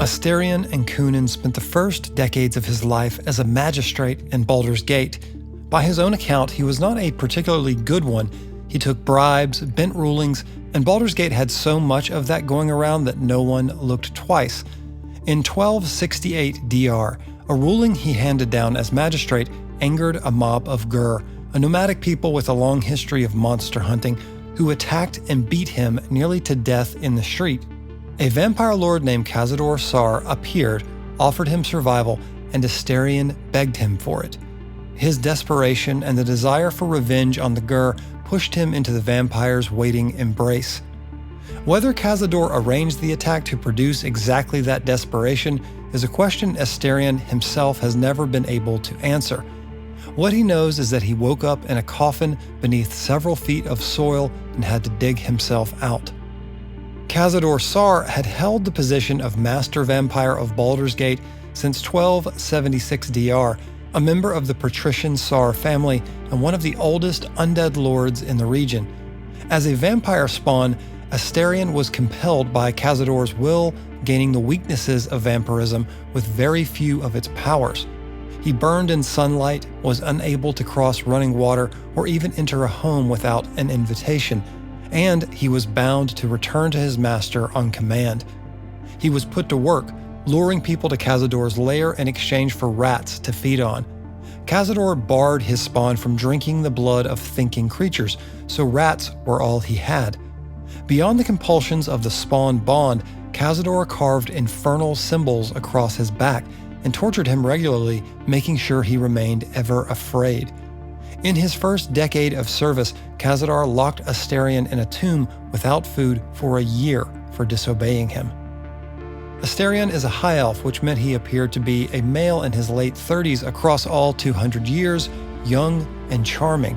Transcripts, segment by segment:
Astarion and Coonan spent the first decades of his life as a magistrate in Baldur's Gate. By his own account, he was not a particularly good one. He took bribes, bent rulings, and Baldur's Gate had so much of that going around that no one looked twice. In 1268 DR, a ruling he handed down as magistrate angered a mob of Gur, a nomadic people with a long history of monster hunting, who attacked and beat him nearly to death in the street. A vampire lord named Cazador Sar appeared, offered him survival, and Astarion begged him for it. His desperation and the desire for revenge on the Gur pushed him into the vampire's waiting embrace. Whether Cazador arranged the attack to produce exactly that desperation is a question Astarion himself has never been able to answer. What he knows is that he woke up in a coffin beneath several feet of soil and had to dig himself out. Cazador Sar had held the position of Master Vampire of Baldur's Gate since 1276 DR, a member of the patrician Sar family and one of the oldest undead lords in the region. As a vampire spawn, Astarion was compelled by Cazador's will, gaining the weaknesses of vampirism with very few of its powers. He burned in sunlight, was unable to cross running water, or even enter a home without an invitation, and he was bound to return to his master on command. He was put to work, luring people to Cazador's lair in exchange for rats to feed on. Cazador barred his spawn from drinking the blood of thinking creatures, so rats were all he had. Beyond the compulsions of the spawn bond, Cazador carved infernal symbols across his back and tortured him regularly, making sure he remained ever afraid. In his first decade of service, Cazador locked Astarion in a tomb without food for a year for disobeying him. Astarion is a high elf, which meant he appeared to be a male in his late 30s across all 200 years, young and charming.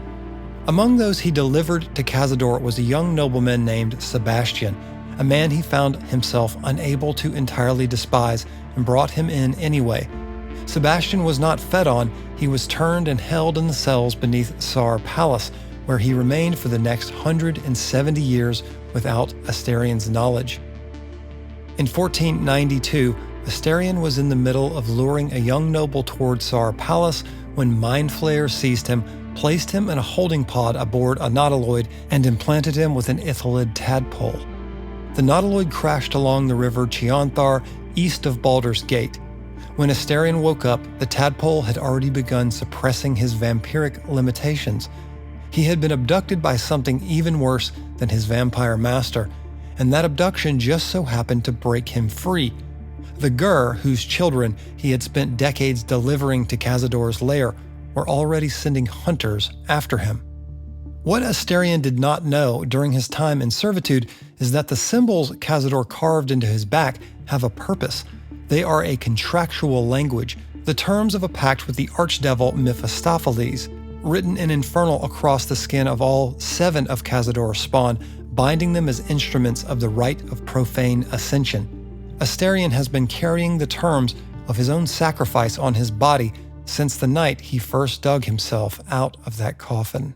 Among those he delivered to Cazador was a young nobleman named Sebastian, a man he found himself unable to entirely despise and brought him in anyway. Sebastian was not fed on, he was turned and held in the cells beneath Sar Palace, where he remained for the next 170 years without Astarion's knowledge. In 1492, Astarion was in the middle of luring a young noble toward Sar Palace when mind flayers seized him, placed him in a holding pod aboard a nautiloid, and implanted him with an ithalid tadpole. The nautiloid crashed along the river Chianthar, east of Baldur's Gate. When Astarion woke up, the tadpole had already begun suppressing his vampiric limitations. He had been abducted by something even worse than his vampire master, and that abduction just so happened to break him free. The Gur, whose children he had spent decades delivering to Cazador's lair, were already sending hunters after him. What Astarion did not know during his time in servitude is that the symbols Cazador carved into his back have a purpose. They are a contractual language, the terms of a pact with the archdevil Mephistopheles, written in infernal across the skin of all 7 of Cazador's spawn, binding them as instruments of the rite of profane ascension. Astarion has been carrying the terms of his own sacrifice on his body since the night he first dug himself out of that coffin.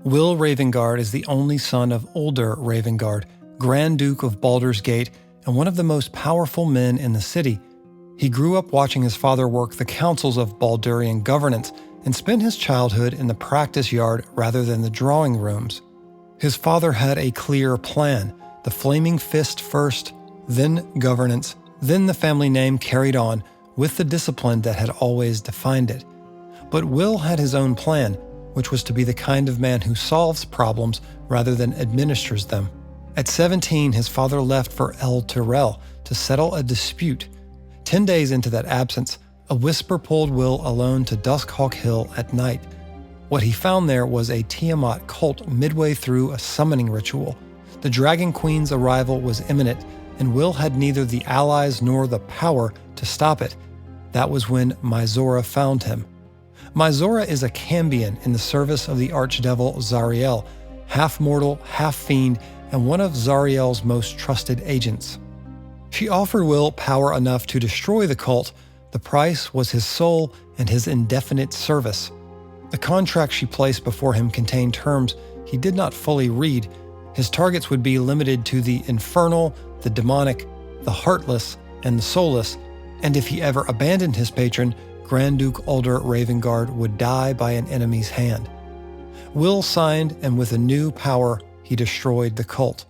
Wyll Ravengard is the only son of Ulder Ravengard, Grand Duke of Baldur's Gate and one of the most powerful men in the city. He grew up watching his father work the councils of Baldurian governance and spent his childhood in the practice yard rather than the drawing rooms. His father had a clear plan: the Flaming Fist first, then governance, then the family name carried on with the discipline that had always defined it. But Wyll had his own plan, which was to be the kind of man who solves problems rather than administers them. At 17, his father left for El Tyrell to settle a dispute. 10 days into that absence, a whisper pulled Wyll alone to Duskhawk Hill at night. What he found there was a Tiamat cult midway through a summoning ritual. The Dragon Queen's arrival was imminent, and Wyll had neither the allies nor the power to stop it. That was when Myzora found him. Myzora is a Cambion in the service of the archdevil Zariel, half mortal, half fiend, and one of Zariel's most trusted agents. She offered Wyll power enough to destroy the cult. The price was his soul and his indefinite service. The contract she placed before him contained terms he did not fully read. His targets would be limited to the infernal, the demonic, the heartless, and the soulless, and if he ever abandoned his patron, Grand Duke Ulder Ravengard would die by an enemy's hand. Wyll signed, and with a new power, he destroyed the cult.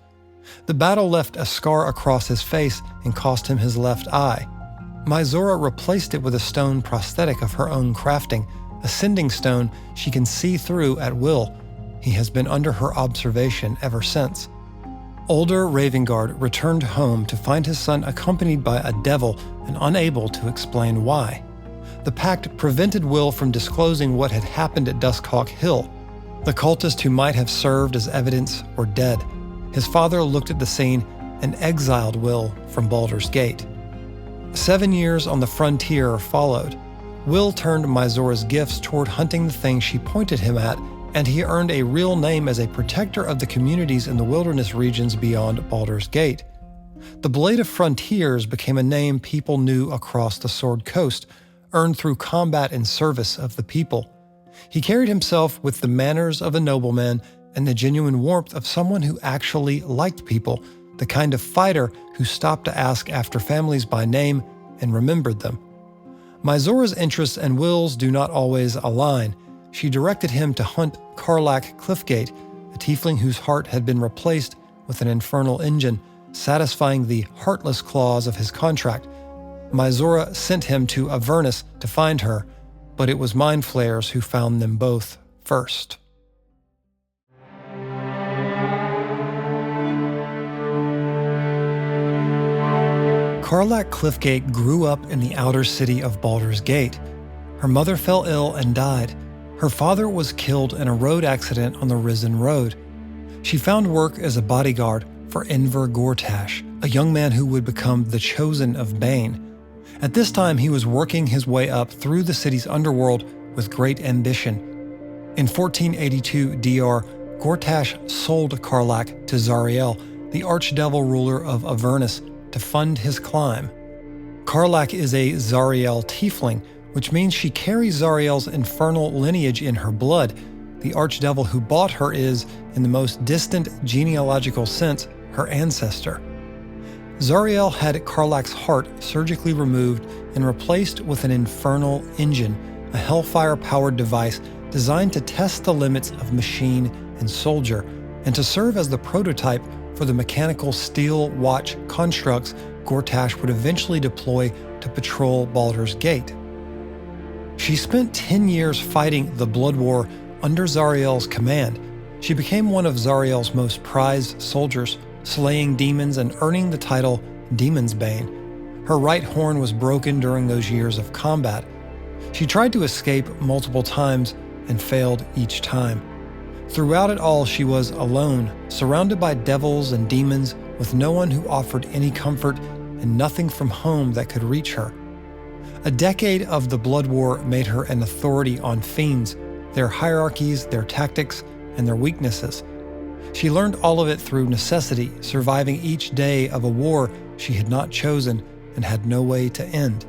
The battle left a scar across his face and cost him his left eye. Mysora replaced it with a stone prosthetic of her own crafting, a sending stone she can see through at will. He has been under her observation ever since. Ulder Ravengard returned home to find his son accompanied by a devil and unable to explain why. The pact prevented Wyll from disclosing what had happened at Duskhawk Hill. The cultist who might have served as evidence were dead. His father looked at the scene and exiled Wyll from Baldur's Gate. 7 years on the frontier followed. Wyll turned Mysora's gifts toward hunting the thing she pointed him at, and he earned a real name as a protector of the communities in the wilderness regions beyond Baldur's Gate. The Blade of Frontiers became a name people knew across the Sword Coast, earned through combat and service of the people. He carried himself with the manners of a nobleman and the genuine warmth of someone who actually liked people, the kind of fighter who stopped to ask after families by name and remembered them. Mysora's interests and Wyll's do not always align. She directed him to hunt Karlach Cliffgate, a tiefling whose heart had been replaced with an infernal engine, satisfying the heartless clause of his contract. Mysora sent him to Avernus to find her, but it was Mind Flayers who found them both first. Karlach Cliffgate grew up in the outer city of Baldur's Gate. Her mother fell ill and died. Her father was killed in a road accident on the Risen Road. She found work as a bodyguard for Enver Gortash, a young man who would become the Chosen of Bane. At this time, he was working his way up through the city's underworld with great ambition. In 1482 DR, Gortash sold Karlach to Zariel, the archdevil ruler of Avernus, to fund his climb. Karlach is a Zariel tiefling, which means she carries Zariel's infernal lineage in her blood. The archdevil who bought her is, in the most distant genealogical sense, her ancestor. Zariel had Karlach's heart surgically removed and replaced with an infernal engine, a hellfire-powered device designed to test the limits of machine and soldier, and to serve as the prototype for the mechanical steel watch constructs Gortash would eventually deploy to patrol Baldur's Gate. She spent 10 years fighting the Blood War under Zariel's command. She became one of Zariel's most prized soldiers, slaying demons and earning the title Demon's Bane. Her right horn was broken during those years of combat. She tried to escape multiple times and failed each time. Throughout it all, she was alone, surrounded by devils and demons, with no one who offered any comfort and nothing from home that could reach her. A decade of the Blood War made her an authority on fiends, their hierarchies, their tactics, and their weaknesses. She learned all of it through necessity, surviving each day of a war she had not chosen and had no way to end.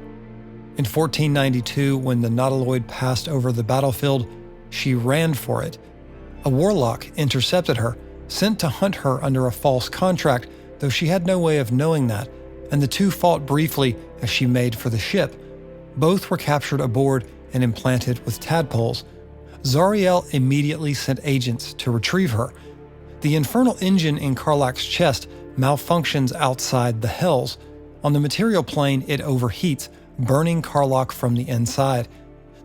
In 1492, when the Nautiloid passed over the battlefield, she ran for it. A warlock intercepted her, sent to hunt her under a false contract, though she had no way of knowing that, and the two fought briefly as she made for the ship. Both were captured aboard and implanted with tadpoles. Zariel immediately sent agents to retrieve her. The infernal engine in Karlach's chest malfunctions outside the Hells. On the material plane, it overheats, burning Karlach from the inside.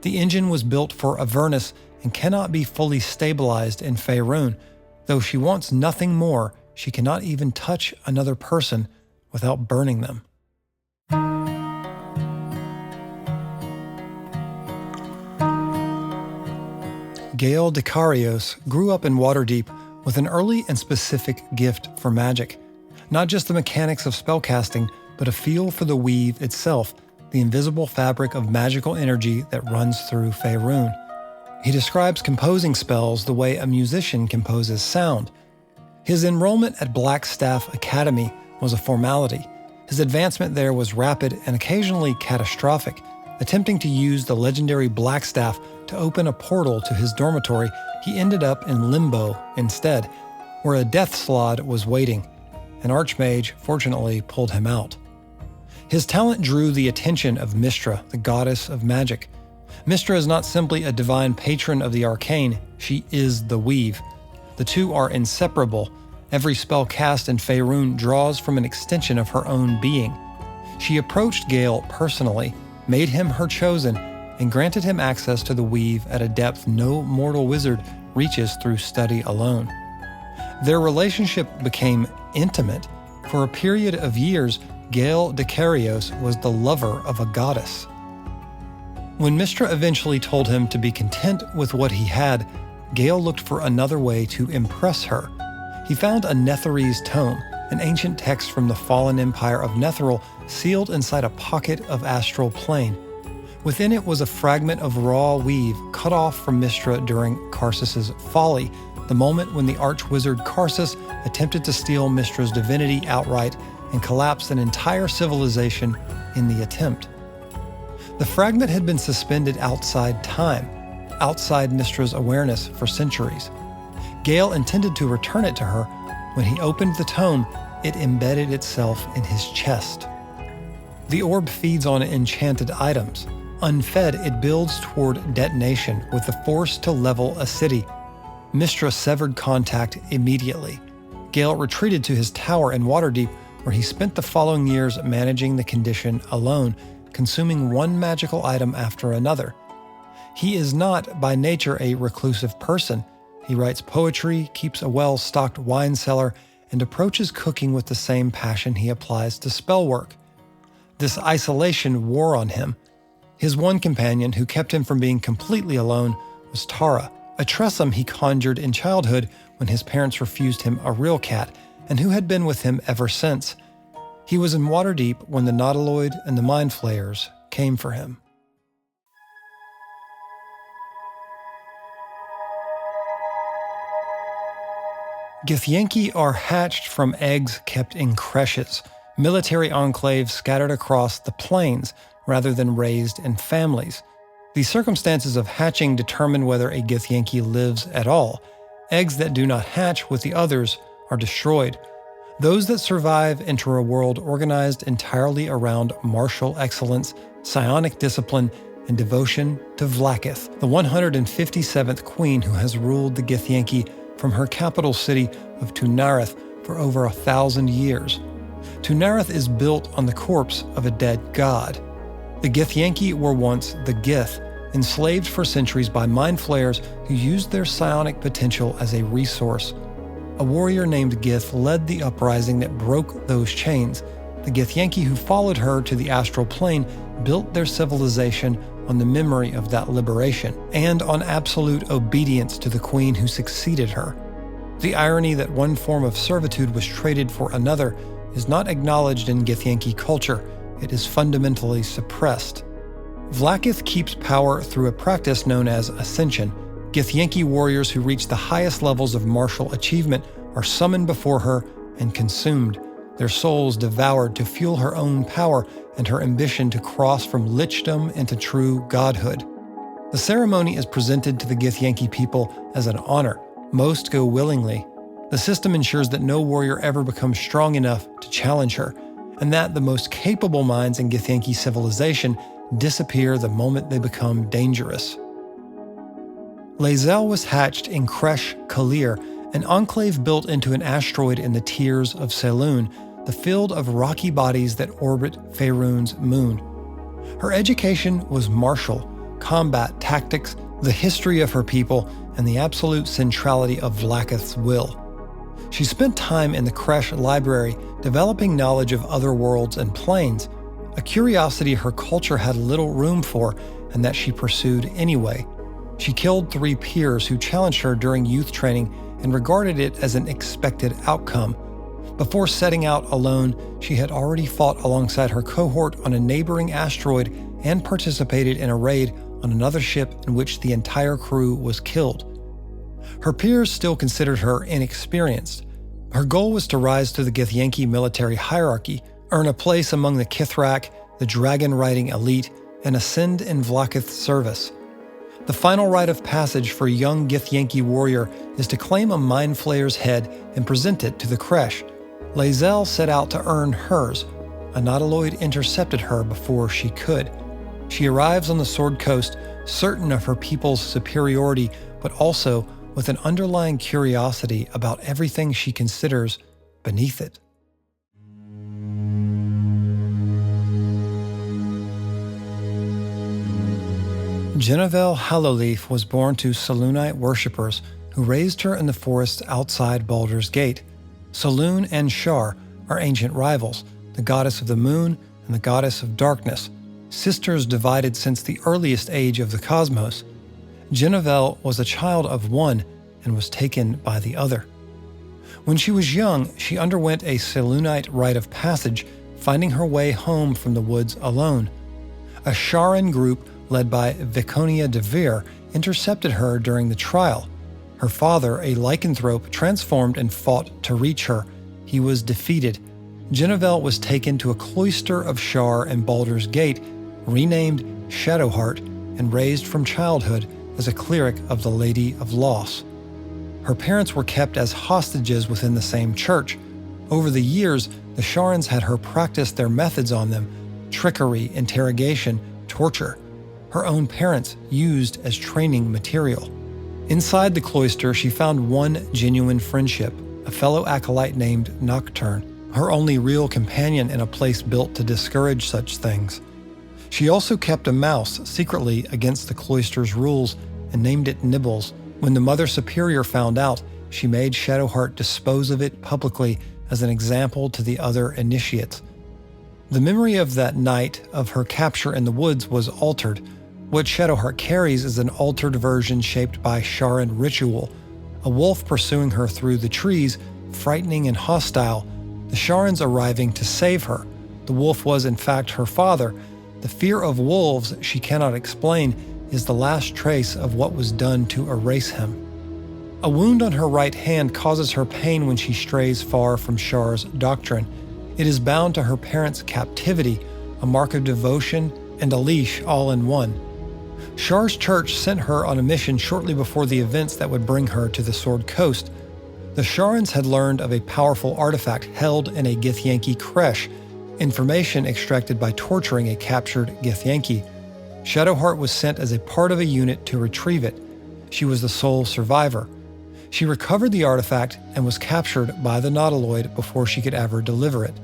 The engine was built for Avernus and cannot be fully stabilized in Faerun. Though she wants nothing more, she cannot even touch another person without burning them. Gale Decarios grew up in Waterdeep with an early and specific gift for magic. Not just the mechanics of spellcasting, but a feel for the weave itself, the invisible fabric of magical energy that runs through Faerun. He describes composing spells the way a musician composes sound. His enrollment at Blackstaff Academy was a formality. His advancement there was rapid and occasionally catastrophic, attempting to use the legendary Blackstaff to to open a portal to his dormitory, he ended up in Limbo instead, where a death slod was waiting. An archmage, fortunately, pulled him out. His talent drew the attention of Mystra, the goddess of magic. Mystra is not simply a divine patron of the arcane, she is the weave. The two are inseparable. Every spell cast in Faerun draws from an extension of her own being. She approached Gale personally, made him her chosen, and granted him access to the weave at a depth no mortal wizard reaches through study alone. Their relationship became intimate. For a period of years, Gale de Carios was the lover of a goddess. When Mystra eventually told him to be content with what he had, Gale looked for another way to impress her. He found a Netherese tome, an ancient text from the fallen empire of Netheril sealed inside a pocket of astral plane. Within it was a fragment of raw weave cut off from Mystra during Karsus's folly, the moment when the arch-wizard Karsus attempted to steal Mystra's divinity outright and collapsed an entire civilization in the attempt. The fragment had been suspended outside time, outside Mystra's awareness for centuries. Gale intended to return it to her. When he opened the tome, it embedded itself in his chest. The orb feeds on enchanted items. Unfed, it builds toward detonation with the force to level a city. Mystra severed contact immediately. Gale retreated to his tower in Waterdeep, where he spent the following years managing the condition alone, consuming one magical item after another. He is not, by nature, a reclusive person. He writes poetry, keeps a well-stocked wine cellar, and approaches cooking with the same passion he applies to spell work. This isolation wore on him. His one companion, who kept him from being completely alone, was Tara, a tressum he conjured in childhood when his parents refused him a real cat, and who had been with him ever since. He was in Waterdeep when the Nautiloid and the Mind Flayers came for him. Githyanki are hatched from eggs kept in creches, military enclaves scattered across the plains rather than raised in families. The circumstances of hatching determine whether a Githyanki lives at all. Eggs that do not hatch with the others are destroyed. Those that survive enter a world organized entirely around martial excellence, psionic discipline, and devotion to Vlaakith, the 157th queen who has ruled the Githyanki from her capital city of Tunareth for over 1,000 years. Tunareth is built on the corpse of a dead god. The Githyanki were once the Gith, enslaved for centuries by mind flayers who used their psionic potential as a resource. A warrior named Gith led the uprising that broke those chains. The Githyanki who followed her to the astral plane built their civilization on the memory of that liberation, and on absolute obedience to the queen who succeeded her. The irony that one form of servitude was traded for another is not acknowledged in Githyanki culture. It is fundamentally suppressed. Vlaakith keeps power through a practice known as ascension. Githyanki warriors who reach the highest levels of martial achievement are summoned before her and consumed, their souls devoured to fuel her own power and her ambition to cross from lichdom into true godhood. The ceremony is presented to the Githyanki people as an honor. Most go willingly. The system ensures that no warrior ever becomes strong enough to challenge her, and that the most capable minds in Githyanki civilization disappear the moment they become dangerous. Lae'zel was hatched in Kresh Kalir, an enclave built into an asteroid in the Tears of Selûne, the field of rocky bodies that orbit Faerun's moon. Her education was martial, combat tactics, the history of her people, and the absolute centrality of Vlaakith's will. She spent time in the Kresh library developing knowledge of other worlds and planes, a curiosity her culture had little room for and that she pursued anyway. She killed 3 peers who challenged her during youth training and regarded it as an expected outcome. Before setting out alone, she had already fought alongside her cohort on a neighboring asteroid and participated in a raid on another ship in which the entire crew was killed. Her peers still considered her inexperienced. Her goal was to rise to the Githyanki military hierarchy, earn a place among the Kithrak, the dragon-riding elite, and ascend in Vlaakith's service. The final rite of passage for a young Githyanki warrior is to claim a Mind Flayer's head and present it to the Kresh. Lae'zel set out to earn hers. A Nautiloid intercepted her before she could. She arrives on the Sword Coast, certain of her people's superiority, but also with an underlying curiosity about everything she considers beneath it. Genevieve Hallowleaf was born to Selûnite worshippers who raised her in the forests outside Baldur's Gate. Selûne and Shar are ancient rivals, the goddess of the moon and the goddess of darkness, sisters divided since the earliest age of the cosmos. Genevieve was a child of one and was taken by the other. When she was young, she underwent a Selûnite rite of passage, finding her way home from the woods alone. A Sharan group led by Viconia de Veer intercepted her during the trial. Her father, a lycanthrope, transformed and fought to reach her. He was defeated. Genevieve was taken to a cloister of Shar in Baldur's Gate, renamed Shadowheart, and raised from childhood as a cleric of the Lady of Loss. Her parents were kept as hostages within the same church. Over the years, the Sharans had her practice their methods on them: trickery, interrogation, torture. Her own parents used as training material. Inside the cloister, she found one genuine friendship, a fellow acolyte named Nocturne, her only real companion in a place built to discourage such things. She also kept a mouse secretly against the cloister's rules and named it Nibbles. When the Mother Superior found out, she made Shadowheart dispose of it publicly as an example to the other initiates. The memory of that night of her capture in the woods was altered. What Shadowheart carries is an altered version shaped by Sharan ritual, a wolf pursuing her through the trees, frightening and hostile, the Sharans arriving to save her. The wolf was in fact her father. The fear of wolves she cannot explain is the last trace of what was done to erase him. A wound on her right hand causes her pain when she strays far from Shar's doctrine. It is bound to her parents' captivity, a mark of devotion and a leash all in one. Shar's church sent her on a mission shortly before the events that would bring her to the Sword Coast. The Sharans had learned of a powerful artifact held in a Githyanki Kresh, information extracted by torturing a captured Githyanki. Shadowheart was sent as a part of a unit to retrieve it. She was the sole survivor. She recovered the artifact and was captured by the Nautiloid before she could ever deliver it.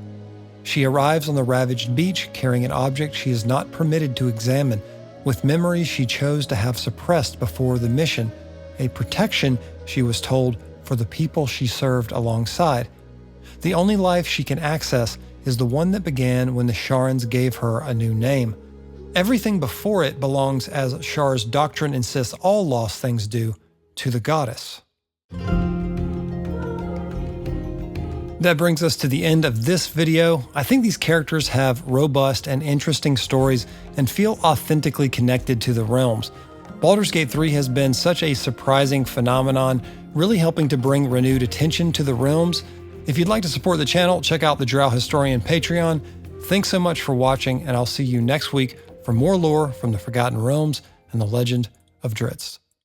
She arrives on the ravaged beach carrying an object she is not permitted to examine, with memories she chose to have suppressed before the mission, a protection, she was told, for the people she served alongside. The only life she can access is the one that began when the Sharans gave her a new name. Everything before it belongs, as Shar's doctrine insists all lost things do, to the goddess. That brings us to the end of this video. I think these characters have robust and interesting stories and feel authentically connected to the realms. Baldur's Gate 3 has been such a surprising phenomenon, really helping to bring renewed attention to the realms. If you'd like to support the channel, check out the Drow Historian Patreon. Thanks so much for watching, and I'll see you next week for more lore from the Forgotten Realms and the Legend of Drizzt.